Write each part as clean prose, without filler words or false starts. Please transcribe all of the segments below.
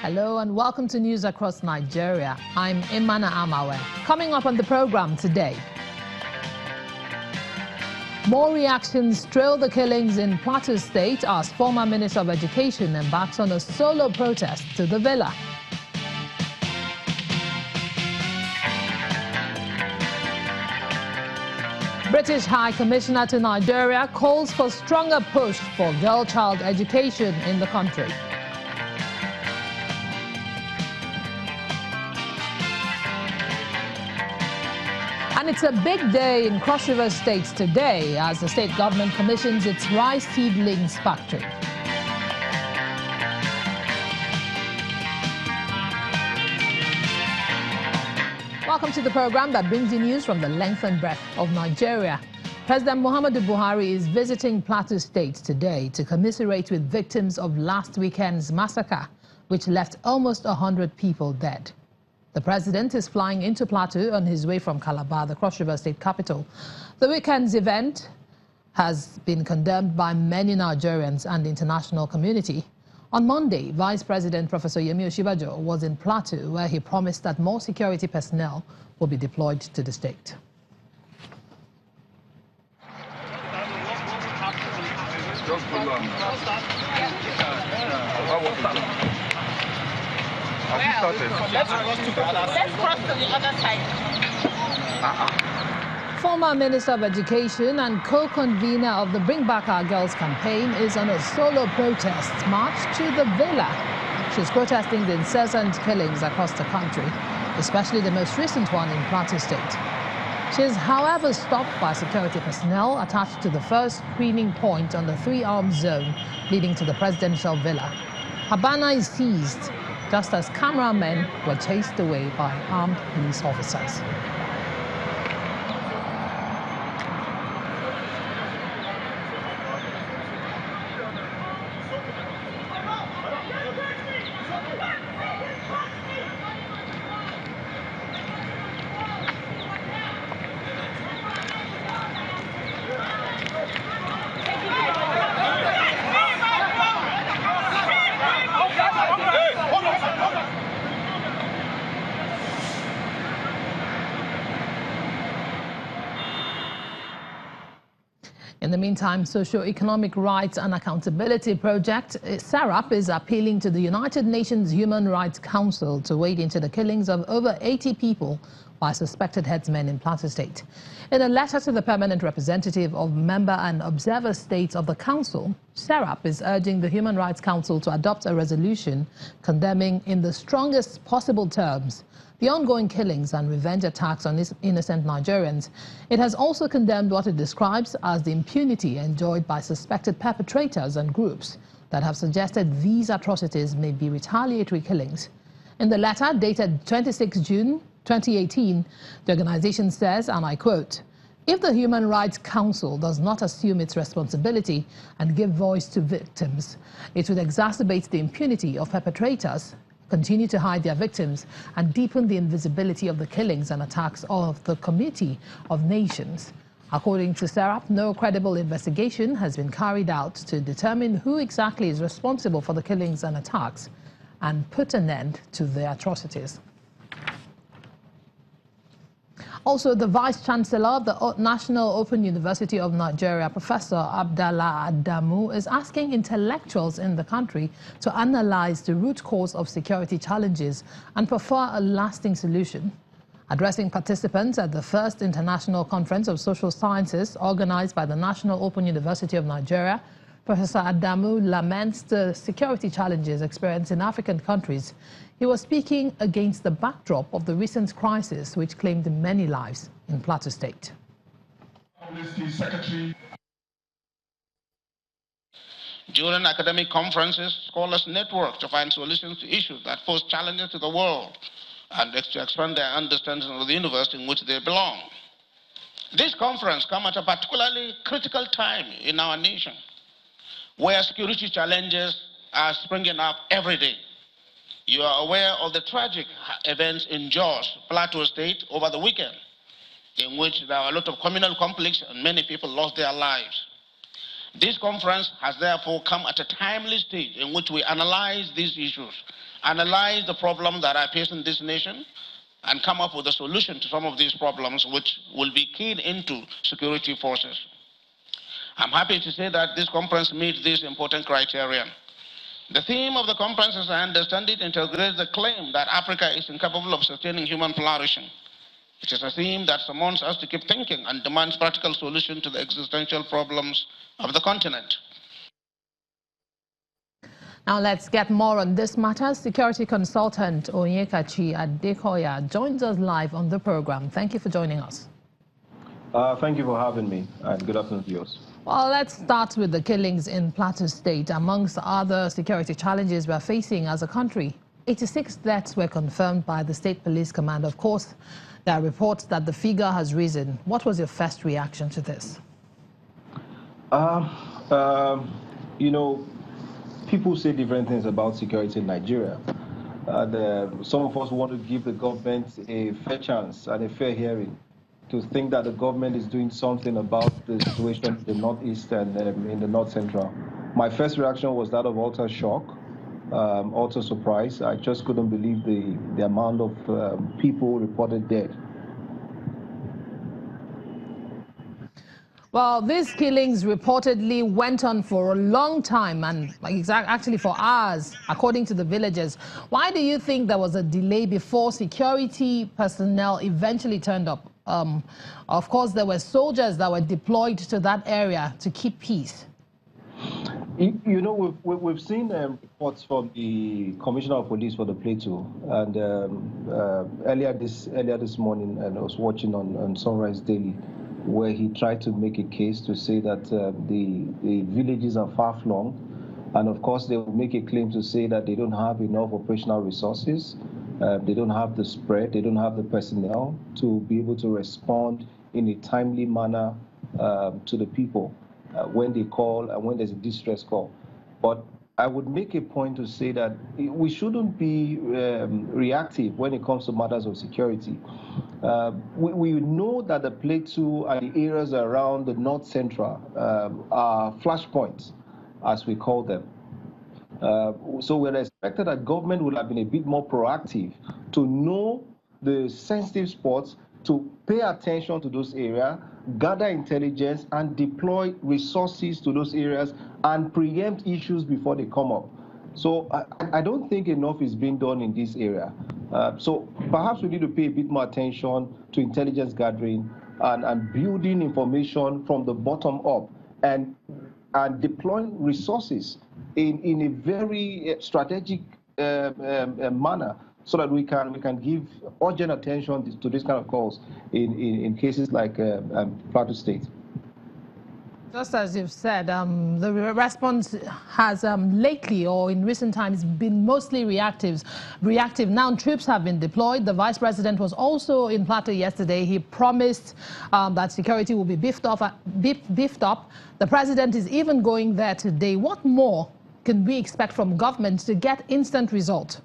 Hello and welcome to News Across Nigeria. I'm Imana Amawe. Coming up on the program today, more reactions trail the killings in Plateau State as former Minister of Education embarks on a solo protest to the villa. British High Commissioner to Nigeria calls for stronger push for girl-child education in the country. And it's a big day in Cross River State today as the state government commissions its rice seedlings factory. Welcome to the program that brings you news from the length and breadth of Nigeria. President Muhammadu Buhari is visiting Plateau State today to commiserate with victims of last weekend's massacre, which left almost 100 people dead. The president is flying into Plateau on his way from Calabar, the Cross River State capital. The weekend's event has been condemned by many Nigerians and the international community. On Monday, Vice President Professor Yemi Osinbajo was in Plateau, where he promised that more security personnel will be deployed to the state. Let's cross to the other side. Former Minister of Education and co-convener of the Bring Back Our Girls campaign is on a solo protest march to the villa. She's protesting the incessant killings across the country, especially the most recent one in Plateau State. She is, however, stopped by security personnel attached to the first screening point on the three-armed zone leading to the presidential villa. Her banner is seized just as cameramen were chased away by armed police officers. In the meantime, Socio-Economic Rights and Accountability Project, SERAP, is appealing to the United Nations Human Rights Council to wade into the killings of over 80 people by suspected headsmen in Plateau State. In a letter to the permanent representative of member and observer states of the council, SERAP is urging the Human Rights Council to adopt a resolution condemning in the strongest possible terms the ongoing killings and revenge attacks on innocent Nigerians. It has also condemned what it describes as the impunity enjoyed by suspected perpetrators and groups that have suggested these atrocities may be retaliatory killings. In the letter, dated 26 June 2018, the organization says, and I quote, "If the Human Rights Council does not assume its responsibility and give voice to victims, it would exacerbate the impunity of perpetrators, continue to hide their victims, and deepen the invisibility of the killings and attacks of the Committee of Nations." According to SERAP, no credible investigation has been carried out to determine who exactly is responsible for the killings and attacks and put an end to the atrocities. Also, the Vice-Chancellor of the National Open University of Nigeria, Professor Abdallah Adamu, is asking intellectuals in the country to analyze the root cause of security challenges and prefer a lasting solution. Addressing participants at the first International Conference of Social Sciences organized by the National Open University of Nigeria, Professor Adamu laments the security challenges experienced in African countries. He was speaking against the backdrop of the recent crisis which claimed many lives in Plateau State. During academic conferences, scholars network to find solutions to issues that pose challenges to the world and to expand their understanding of the universe in which they belong. This conference comes at a particularly critical time in our nation, where security challenges are springing up every day. You are aware of the tragic events in Jos, Plateau State, over the weekend, in which there were a lot of communal conflicts and many people lost their lives. This conference has therefore come at a timely stage in which we analyze these issues, analyze the problems that are facing this nation, and come up with a solution to some of these problems which will be keyed into security forces. I'm happy to say that this conference meets this important criterion. The theme of the conference, as I understand it, integrates the claim that Africa is incapable of sustaining human flourishing. It is a theme that summons us to keep thinking and demands practical solutions to the existential problems of the continent. Now let's get more on this matter. Security consultant Onyekachi Adekoya joins us live on the program. Thank you for joining us. Thank you for having me, and good afternoon to you. Well, let's start with the killings in Plateau State. Amongst other security challenges we're facing as a country, 86 deaths were confirmed by the State Police Command. Of course, there are reports that the figure has risen. What was your first reaction to this? You know, people say different things about security in Nigeria. Some of us want to give the government a fair chance and a fair hearing to think that the government is doing something about the situation in the Northeast and in the North Central. My first reaction was that of utter shock, utter surprise. I just couldn't believe the amount of people reported dead. Well, these killings reportedly went on for a long time and actually for hours, according to the villagers. Why do you think there was a delay before security personnel eventually turned up? Of course, there were soldiers that were deployed to that area to keep peace. You know, we've seen reports from the Commissioner of Police for the Plateau, and earlier this morning, and I was watching on Sunrise Daily, where he tried to make a case to say that the villages are far-flung, and of course they will make a claim to say that they don't have enough operational resources, they don't have the spread, they don't have the personnel to be able to respond in a timely manner to the people when they call and when there's a distress call. But I would make a point to say that we shouldn't be reactive when it comes to matters of security. We know that the Plateau and the areas around the North Central are flashpoints, as we call them. So we're expected that government would have been a bit more proactive to know the sensitive spots, to pay attention to those areas, gather intelligence, and deploy resources to those areas and preempt issues before they come up. So I don't think enough is being done in this area. So perhaps we need to pay a bit more attention to intelligence gathering and building information from the bottom up and deploying resources in a very strategic manner, so that we can give urgent attention to this kind of calls in cases like Plateau State. Just as you've said, the response has lately or in recent times been mostly reactive. Now troops have been deployed. The Vice President was also in Plateau yesterday. He promised that security will be beefed up. The President is even going there today. What more can we expect from government to get instant result?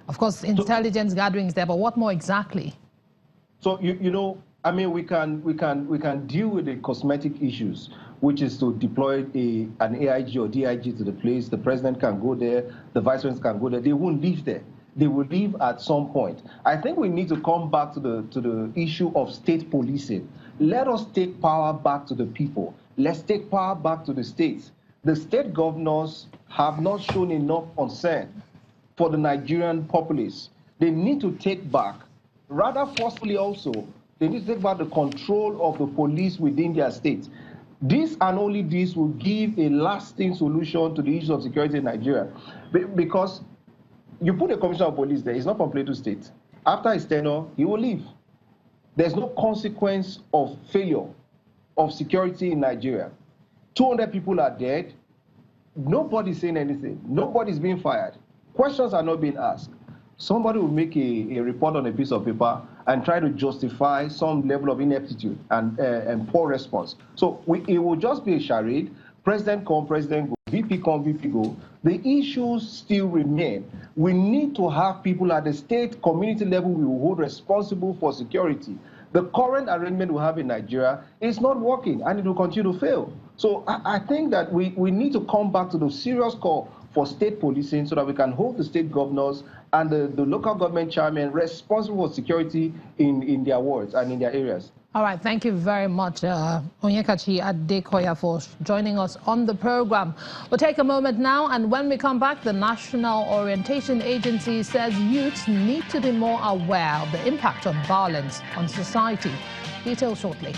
Of course, intelligence gathering is there, but what more exactly? So you know, I mean, we can deal with the cosmetic issues, which is to deploy an AIG or DIG to the place. The president can go there, the vice president can go there. They won't live there. They will leave at some point. I think we need to come back to the issue of state policing. Let us take power back to the people. Let's take power back to the states. The state governors have not shown enough concern for the Nigerian populace. They need to take back, rather forcefully also, they need to take back the control of the police within their states. This and only this will give a lasting solution to the issue of security in Nigeria. Because you put a commissioner of police there, he's not from Plateau State. After his tenure, he will leave. There's no consequence of failure of security in Nigeria. 200 people are dead. Nobody's saying anything. Nobody's being fired. Questions are not being asked. Somebody will make a report on a piece of paper and try to justify some level of ineptitude and poor response. So it will just be a charade. President come, president go, VP come, VP go. The issues still remain. We need to have people at the state community level we will hold responsible for security. The current arrangement we have in Nigeria is not working and it will continue to fail. So I think that we need to come back to the serious call for state policing so that we can hold the state governors and the local government chairmen responsible for security in their wards and in their areas. All right, thank you very much, Onyekachi Adekoya, for joining us on the program. We'll take a moment now, and when we come back, the National Orientation Agency says youths need to be more aware of the impact of violence on society. Details shortly.